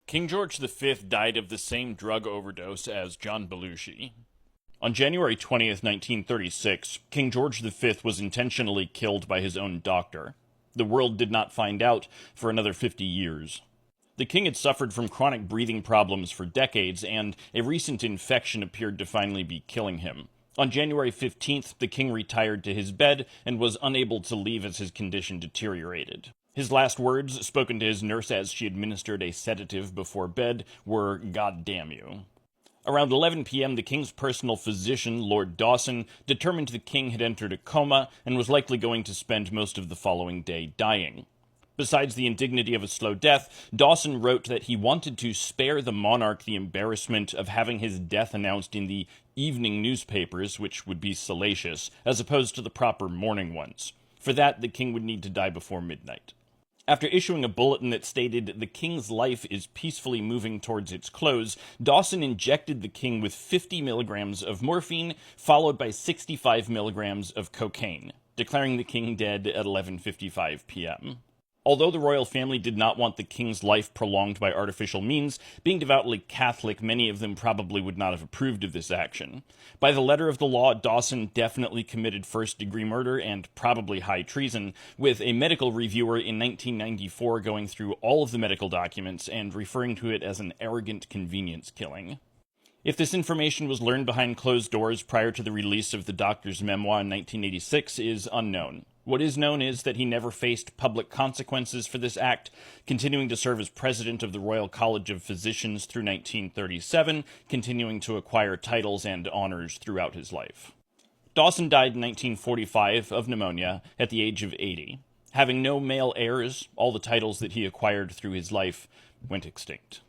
King George V died of the same drug overdose as John Belushi. On January 20th, 1936, King George V was intentionally killed by his own doctor. The world did not find out for another 50 years. The king had suffered from chronic breathing problems for decades, and a recent infection appeared to finally be killing him. On January 15th, the king retired to his bed and was unable to leave as his condition deteriorated. His last words, spoken to his nurse as she administered a sedative before bed, were, "God damn you." Around 11 p.m., the king's personal physician, Lord Dawson, determined the king had entered a coma and was likely going to spend most of the following day dying. Besides the indignity of a slow death, Dawson wrote that he wanted to spare the monarch the embarrassment of having his death announced in the evening newspapers, which would be salacious, as opposed to the proper morning ones. For that, the king would need to die before midnight. After issuing a bulletin that stated, "The king's life is peacefully moving towards its close," Dawson injected the king with 50 milligrams of morphine, followed by 65 milligrams of cocaine, declaring the king dead at 11:55 p.m. Although the royal family did not want the king's life prolonged by artificial means, being devoutly Catholic, many of them probably would not have approved of this action. By the letter of the law, Dawson definitely committed first-degree murder and probably high treason, with a medical reviewer in 1994 going through all of the medical documents and referring to it as an arrogant convenience killing. If this information was learned behind closed doors prior to the release of the doctor's memoir in 1986 is unknown. What is known is that he never faced public consequences for this act, continuing to serve as president of the Royal College of Physicians through 1937, continuing to acquire titles and honors throughout his life. Dawson died in 1945 of pneumonia at the age of 80. Having no male heirs, all the titles that he acquired through his life went extinct.